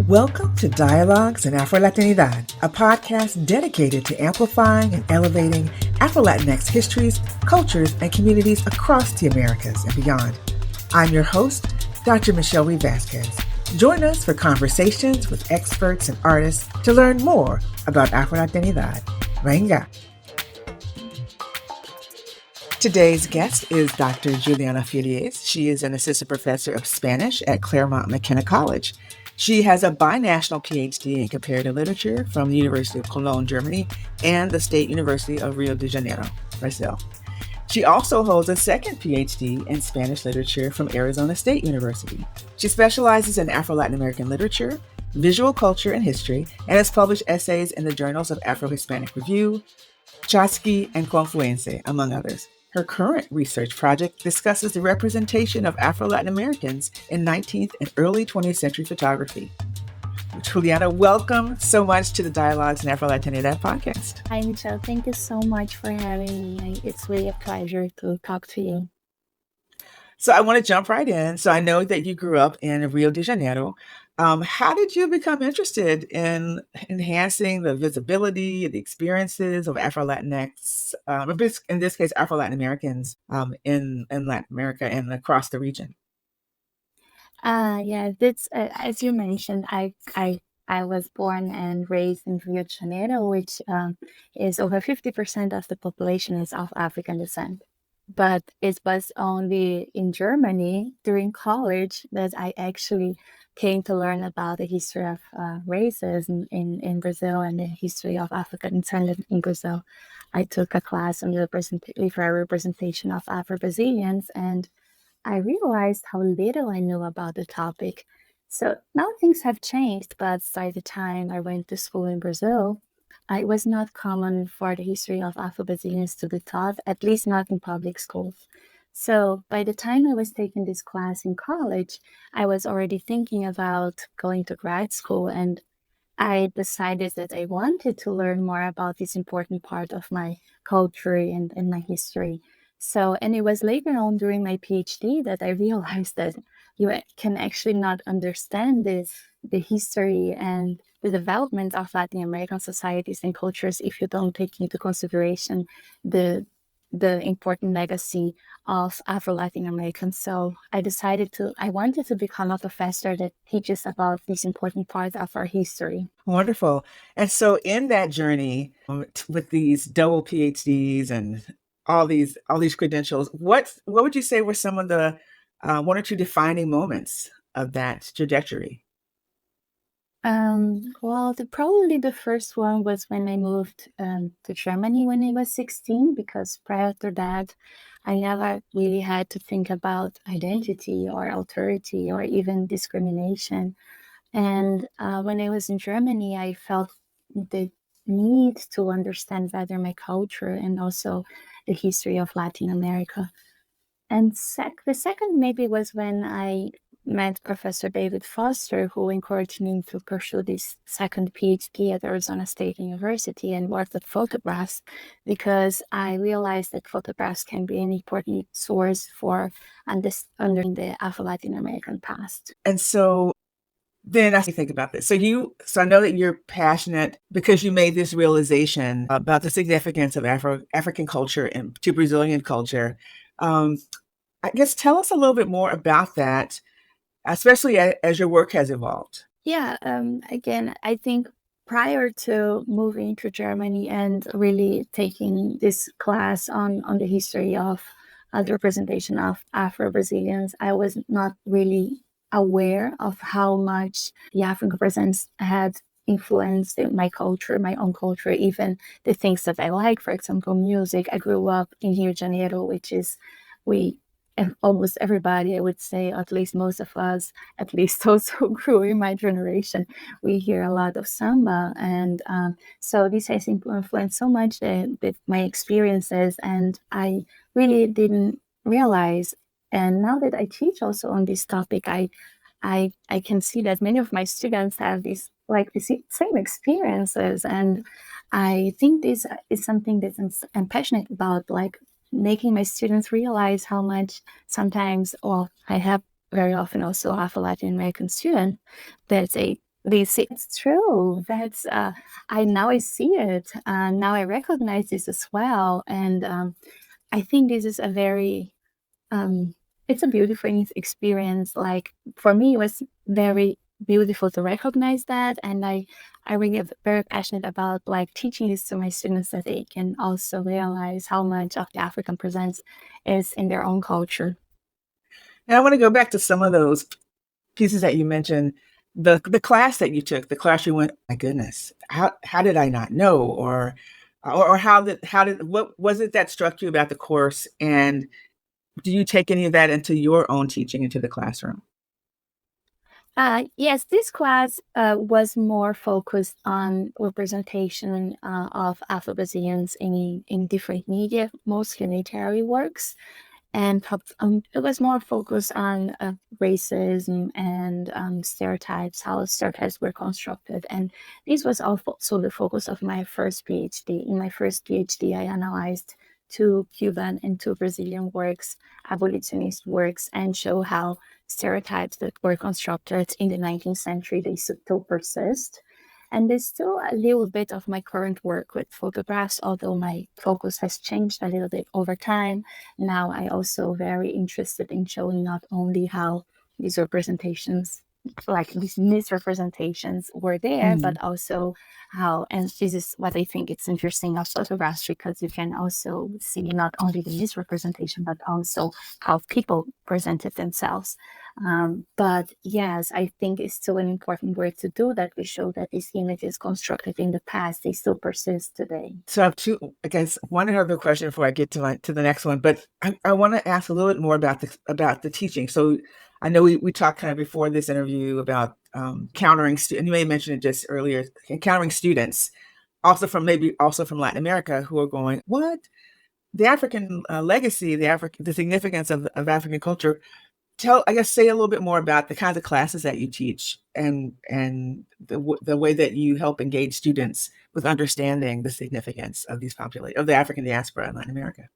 Welcome to Dialogues in Afro Latinidad, a podcast dedicated to amplifying and elevating Afro Latinx histories, cultures, and communities across the Americas and beyond. I'm your host, Dr. Michelle Reed Vasquez. Join us for conversations with experts and artists to learn more about Afro Latinidad. Venga! Today's guest is Dr. Juliana Fillies. She is an assistant professor of Spanish at Claremont McKenna College. She has a binational PhD in comparative literature from the University of Cologne, Germany, and the State University of Rio de Janeiro, Brazil. She also holds a second PhD in Spanish literature from Arizona State University. She specializes in Afro Latin American literature, visual culture, and history, and has published essays in the journals of Afro-Hispanic Review, Chasqui, and Confluence, among others. Her current research project discusses the representation of Afro Latin Americans in 19th and early 20th century photography. Juliana, welcome so much to the Dialogues in Afro Latinidad podcast. Hi, Michelle. Thank you so much for having me. It's really a pleasure to talk to you. So I want to jump right in. So I know that you grew up in Rio de Janeiro. How did you become interested in enhancing the visibility, the experiences of Afro Latinx, in this case, Afro Latin Americans in Latin America and across the region? That's as you mentioned. I was born and raised in Rio de Janeiro, which is over 50% of the population is of African descent. But it was only in Germany during college that I actually came to learn about the history of races in Brazil and the history of African descent in Brazil. I took a class on the literary representation of Afro-Brazilians, and I realized how little I knew about the topic. So now things have changed, but by the time I went to school in Brazil, it was not common for the history of Afro-Brazilians to be taught, at least not in public schools. So by the time I was taking this class in college, I was already thinking about going to grad school, and I decided that I wanted to learn more about this important part of my culture and my history. So, and it was later on during my PhD that I realized that you can actually not understand the history and the development of Latin American societies and cultures if you don't take into consideration the important legacy of Afro Latin Americans. So I wanted to become a professor that teaches about this important part of our history. Wonderful. And so in that journey with these double PhDs and all these credentials, what would you say were some of the one or two defining moments of that trajectory? Probably the first one was when I moved to Germany when I was 16, because prior to that, I never really had to think about identity or authority or even discrimination. And when I was in Germany, I felt the need to understand better my culture and also the history of Latin America. And the second maybe was when I met Professor David Foster, who encouraged me to pursue this second PhD at Arizona State University and work with photographs, because I realized that photographs can be an important source for understanding the Afro-Latin American past. And so then I think about this. So I know that you're passionate because you made this realization about the significance of African culture and to Brazilian culture. I guess tell us a little bit more about that, especially as your work has evolved. Yeah, again, I think prior to moving to Germany and really taking this class on the history of the representation of Afro-Brazilians, I was not really aware of how much the African presence had influenced my culture, my own culture, even the things that I like, for example, music. I grew up in Rio de Janeiro, which is, and almost everybody, I would say, at least most of us, at least those who grew in my generation, we hear a lot of samba. And so this has influenced so much with my experiences, and I really didn't realize. And now that I teach also on this topic, I can see that many of my students have the same experiences. And I think this is something that I'm passionate about, like making my students realize how much sometimes, I have very often also Afro Latin American students that they It's true. I see it. Now I recognize this as well. And I think this is a very, um, it's a beautiful experience. Like for me, it was very beautiful to recognize that. And I really am very passionate about like teaching this to my students that they can also realize how much of the African presence is in their own culture. And I want to go back to some of those pieces that you mentioned. The class that you took, the class you went, my goodness, how did I not know? Or how did what was it that struck you about the course? And do you take any of that into your own teaching into the classroom? Yes, this class was more focused on representation of Afro-Brazilians in different media, mostly literary works. And it was more focused on racism and stereotypes, how stereotypes were constructed. And this was also the focus of my first PhD. In my first PhD, I analyzed two Cuban and two Brazilian works, abolitionist works, and show how stereotypes that were constructed in the 19th century, they still persist. And there's still a little bit of my current work with photographs, although my focus has changed a little bit over time. Now I also very interested in showing not only how these representations, like these misrepresentations were there, Mm. but also how, and this is what I think it's interesting of photographs, because you can also see not only the misrepresentation, but also how people presented themselves. But yes, I think it's still an important work to do that. We show that these images constructed in the past, they still persist today. So I have two, I guess, one other question before I get to the next one. But I want to ask a little bit more about the teaching. So I know we talked kind of before this interview about countering and you may have mentioned it just earlier, encountering students also from Latin America who are going, what? The African legacy, the significance of African culture. I guess, say a little bit more about the kinds of classes that you teach and the way that you help engage students with understanding the significance of of the African diaspora in Latin America.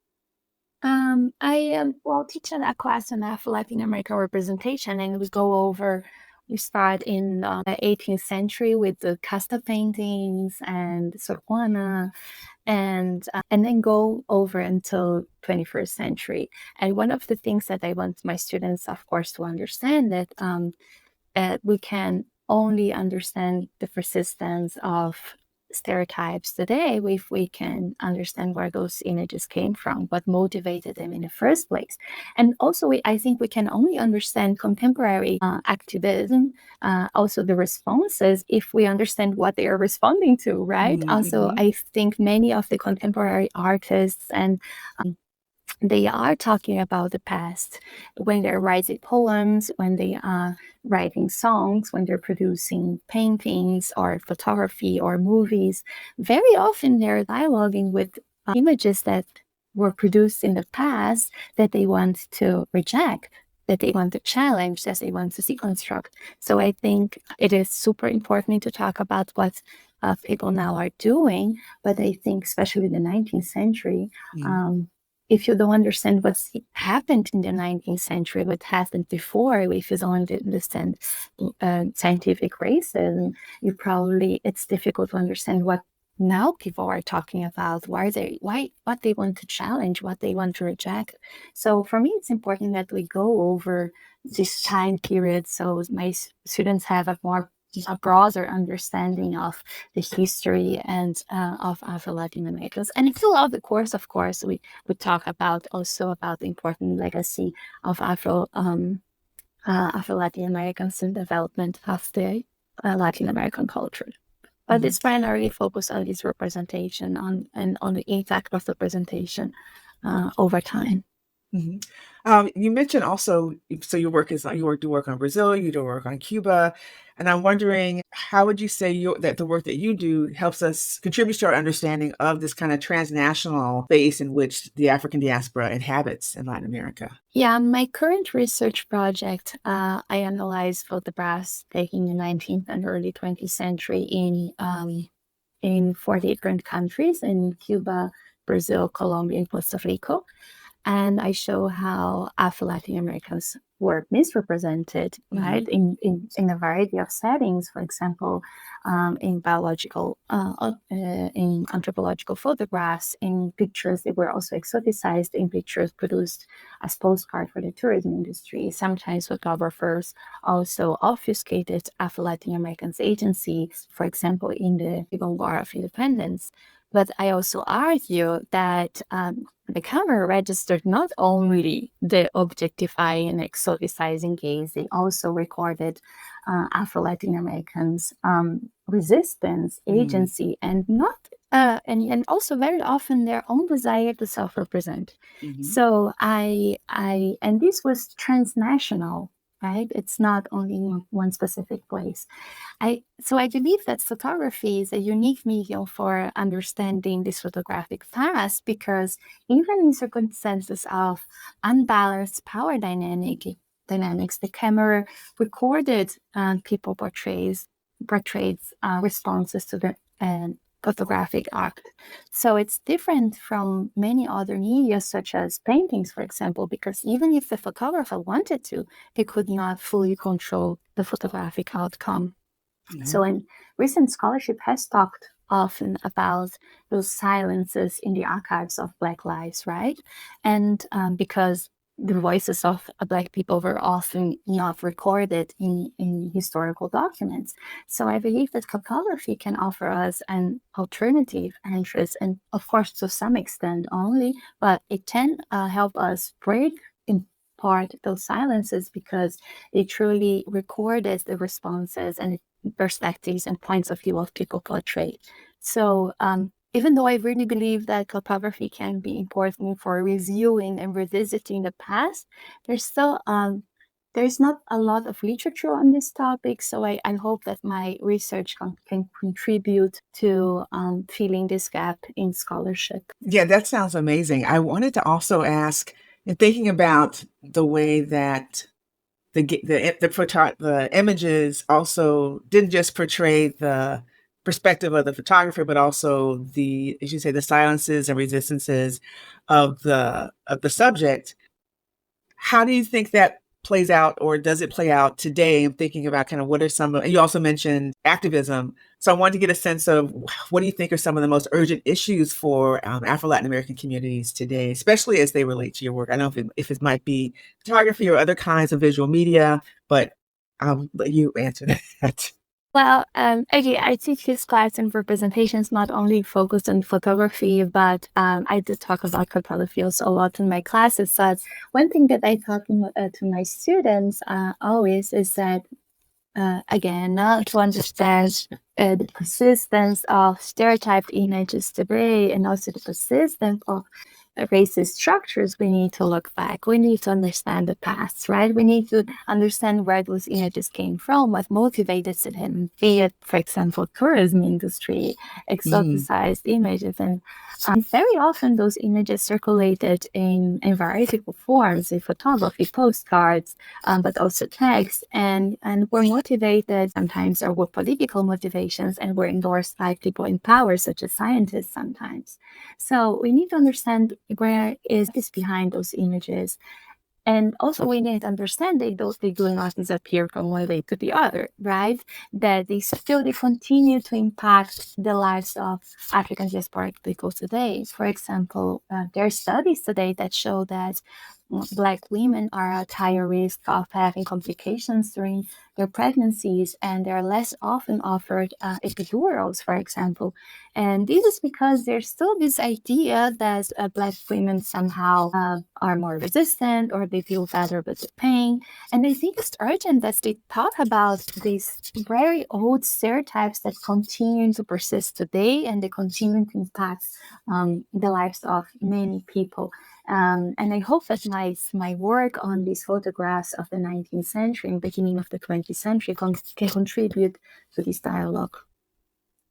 I am well teaching a class on Afro Latin American representation, and we start in the 18th century with the casta paintings and Sor Juana, and then go over until 21st century. And one of the things that I want my students, of course, to understand that we can only understand the persistence of stereotypes today if we can understand where those images came from, what motivated them in the first place. And also, I think we can only understand contemporary activism, also the responses, if we understand what they are responding to, right? Also, Mm-hmm. I think many of the contemporary artists and they are talking about the past when they're writing poems, when they are writing songs, when they're producing paintings or photography or movies. Very often they're dialoguing with images that were produced in the past that they want to reject, that they want to challenge, that they want to deconstruct. So I think it is super important to talk about what people now are doing. But I think, especially in the 19th century, Mm. um, if you don't understand what's happened in the 19th century, what happened before, if you don't understand scientific racism, it's difficult to understand what now people are talking about, what they want to challenge, what they want to reject. So for me, it's important that we go over this time period so my students have a broader understanding of the history and of Afro Latin Americans. And throughout the course, of course, we talk about also about the important legacy of Afro Latin Americans in development of the Latin American culture. But Mhm. it's primarily focused on this representation and on the impact of representation over time. Mhm. You mentioned also, so do work on Brazil, you do work on Cuba, and I'm wondering how would you say that the work that you do contributes to our understanding of this kind of transnational space in which the African diaspora inhabits in Latin America? Yeah, my current research project, I analyze photographs taken in the 19th and early 20th century in 40 different countries in Cuba, Brazil, Colombia, and Puerto Rico. And I show how Afro Latin Americans were misrepresented, right, in a variety of settings. For example, in in anthropological photographs, in pictures, they were also exoticized in pictures produced as postcard for the tourism industry. Sometimes photographers also obfuscated Afro Latin Americans agency, for example, in the Cuban War of Independence. But I also argue that the camera registered not only the objectifying and exoticizing gaze, they also recorded Afro Latin Americans' resistance, agency, and not and also very often their own desire to self-represent. So and this was transnational, right? It's not only in one specific place. So I believe that photography is a unique medium for understanding this photographic past, because even in circumstances of unbalanced power dynamics, the camera recorded people portrays responses to the photographic act. So it's different from many other media, such as paintings, for example, because even if the photographer wanted to, he could not fully control the photographic outcome. So, and recent scholarship has talked often about those silences in the archives of Black lives, right? And because the voices of Black people were often not recorded in historical documents. So I believe that photography can offer us an alternative interest, and of course, to some extent only, but it can help us break in part those silences, because it truly recorded the responses and perspectives and points of view of people portrayed. So even though I really believe that photography can be important for reviewing and revisiting the past, there's still there's not a lot of literature on this topic. So I hope that my research can contribute to filling this gap in scholarship. Yeah, that sounds amazing. I wanted to also ask, in thinking about the way that the images also didn't just portray the perspective of the photographer, but also the, as you say, the silences and resistances of the subject. How do you think that plays out, or does it play out today? I'm thinking about kind of what are some of, you also mentioned activism. So I wanted to get a sense of what do you think are some of the most urgent issues for Afro Latin American communities today, especially as they relate to your work. I don't know if it might be photography or other kinds of visual media, but I'll let you answer that. Well, okay, I teach this class in representations, not only focused on photography, but I did talk about photography also a lot in my classes. So one thing that I talk to my students always is that, again, to understand the persistence of stereotyped images today, and also the persistence of racist structures, we need to look back. We need to understand the past, right? We need to understand where those images came from, what motivated them, be it, for example, tourism industry, exoticized images. And very often those images circulated in a variety of forms, in photography, postcards, but also text, and were motivated sometimes, or were political motivations, and were endorsed by people in power, such as scientists sometimes. So we need to understand where is behind those images. And also we need to understand that those, they do not disappear from one day to the other, right? That they continue to impact the lives of African diasporic people today. For example, there are studies today that show that Black women are at higher risk of having complications during their pregnancies, and they're less often offered epidurals, for example. And this is because there's still this idea that Black women somehow are more resistant, or they feel better with the pain. And I think it's urgent that they talk about these very old stereotypes that continue to persist today, and they continue to impact the lives of many people. And I hope that my work on these photographs of the 19th century and beginning of the 20th century can contribute to this dialogue.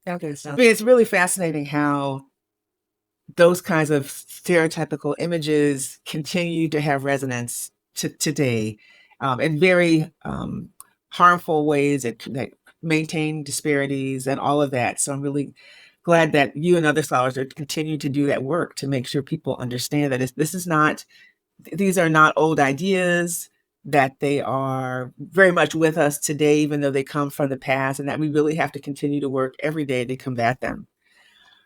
Okay, so it's really fascinating how those kinds of stereotypical images continue to have resonance today in very harmful ways that maintain disparities and all of that. So I'm really glad that you and other scholars are continuing to do that work to make sure people understand that these are not old ideas. that they are very much with us today, even though they come from the past, and that we really have to continue to work every day to combat them.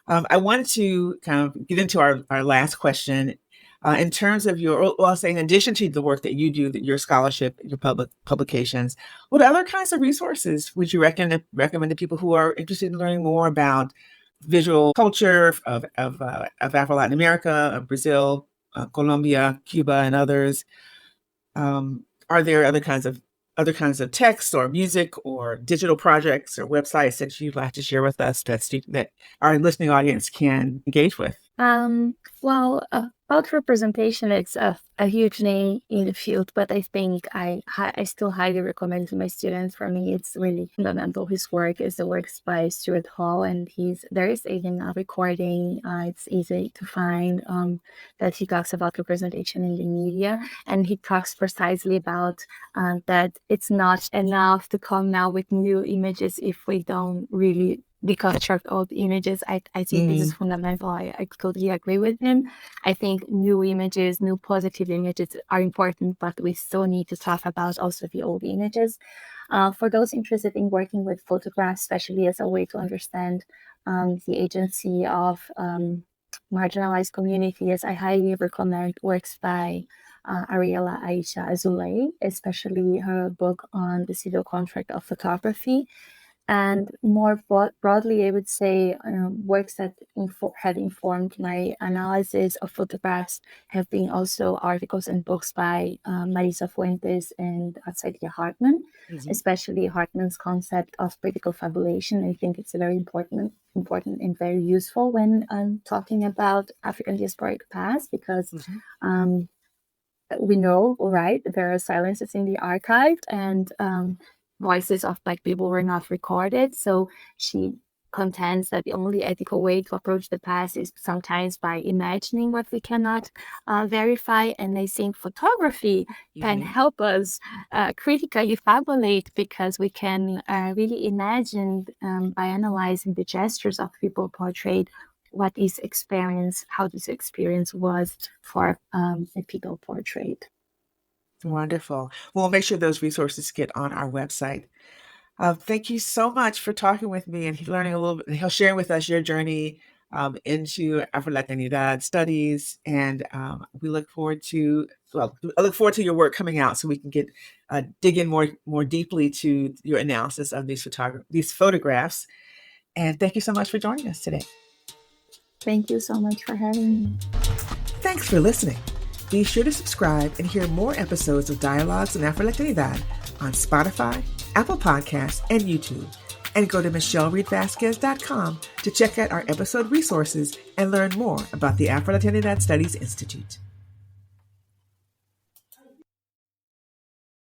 I wanted to kind of get into our last question. In terms of I'll say in addition to the work that you do, your scholarship, your publications, what other kinds of resources would you recommend to people who are interested in learning more about visual culture of Afro Latin America, of Brazil, Colombia, Cuba, and others? Are there other kinds of texts or music or digital projects or websites that you'd like to share with us that our listening audience can engage with? About representation, it's a huge name in the field, but I think I still highly recommend to my students. For me, it's really fundamental. His work is the works by Stuart Hall, and there is even a recording. It's easy to find that he talks about representation in the media, and he talks precisely about that it's not enough to come now with new images if we don't really deconstruct old images. I think this is fundamental. I totally agree with him. I think new images, new positive images are important, but we still need to talk about also the old images. For those interested in working with photographs, especially as a way to understand the agency of marginalized communities, I highly recommend works by Ariela Aisha Azoulay, especially her book on the civil contract of photography. And more broadly, I would say works that have informed my analysis of photographs have been also articles and books by Marisa Fuentes and Saidia Hartman, especially Hartman's concept of critical fabulation. I think it's very important and very useful when talking about African diasporic past, because we know, right, there are silences in the archive, and voices of Black people were not recorded. So she contends that the only ethical way to approach the past is sometimes by imagining what we cannot verify. And I think photography can help us critically fabulate, because we can really imagine by analyzing the gestures of people portrayed what is experience, how this experience was for the people portrayed. Wonderful. We'll make sure those resources get on our website. Thank you so much for talking with me and learning a little bit, sharing with us your journey into Afro Latinidad studies. And we look forward to, I look forward to your work coming out so we can get dig in more deeply to your analysis of these photographs. And thank you so much for joining us today. Thank you so much for having me. Thanks for listening. Be sure to subscribe and hear more episodes of Dialogues in Afro Latinidad on Spotify, Apple Podcasts, and YouTube. And go to michellereedvasquez.com to check out our episode resources and learn more about the Afro Latinidad Studies Institute.